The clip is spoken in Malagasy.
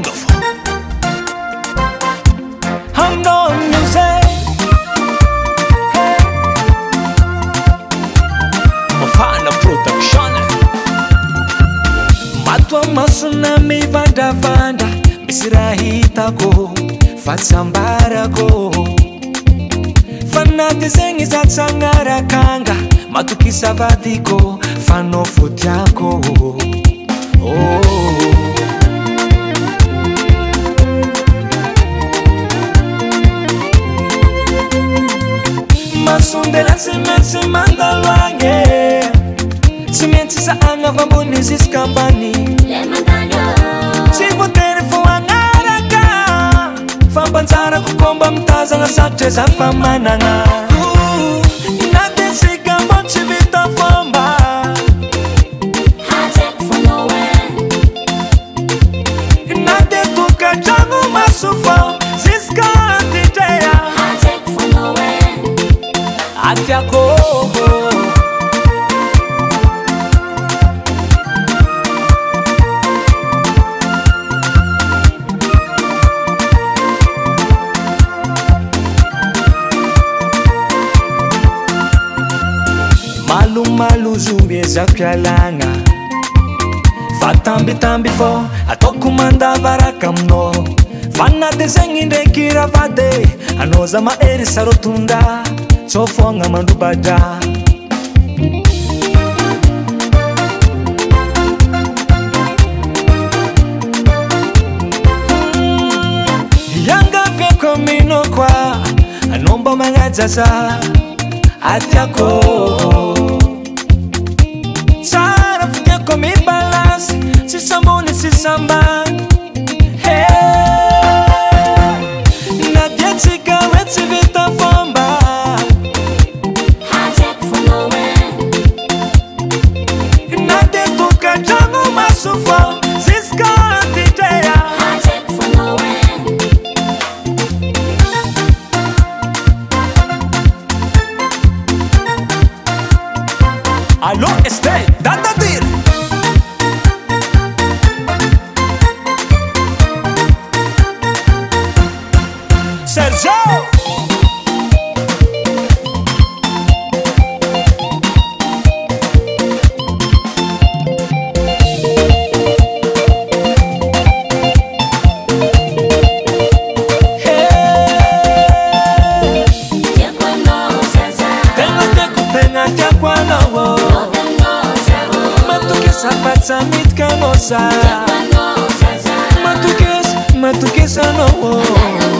tonga fa Hamdon Music Mafana Production Matwa masuna mivandavanda misirahitako fatsambarako fanate zengi zatsangarakanga matukisa vadiko fanofo tiako masundela simensi mandalwange simensi sa anga vamboni ziskambani sivotere fo angaraka fambanzara kukomba mtazana sache za famanana nate sikambo chivita fomba nate tukachangu masufo ziskantiteya atiako Malu zumbi zakyalanga Fatambi fo atokumanda varakamno Fana desengi ndekira vade Anoza maeri sarotunda Sofonga mandubada Yanga vyeko mino kwa Anomba mangajaza Atiako Sara fikia komi balance Sisamboni sisamba Hey Nadia tika wetsi vita fomba Hajek for nowhere Nadia tuka jangu masufo Ziska titeya Hajek for nowhere Allo estate, data dir Sergio Samit kanosa Matukes no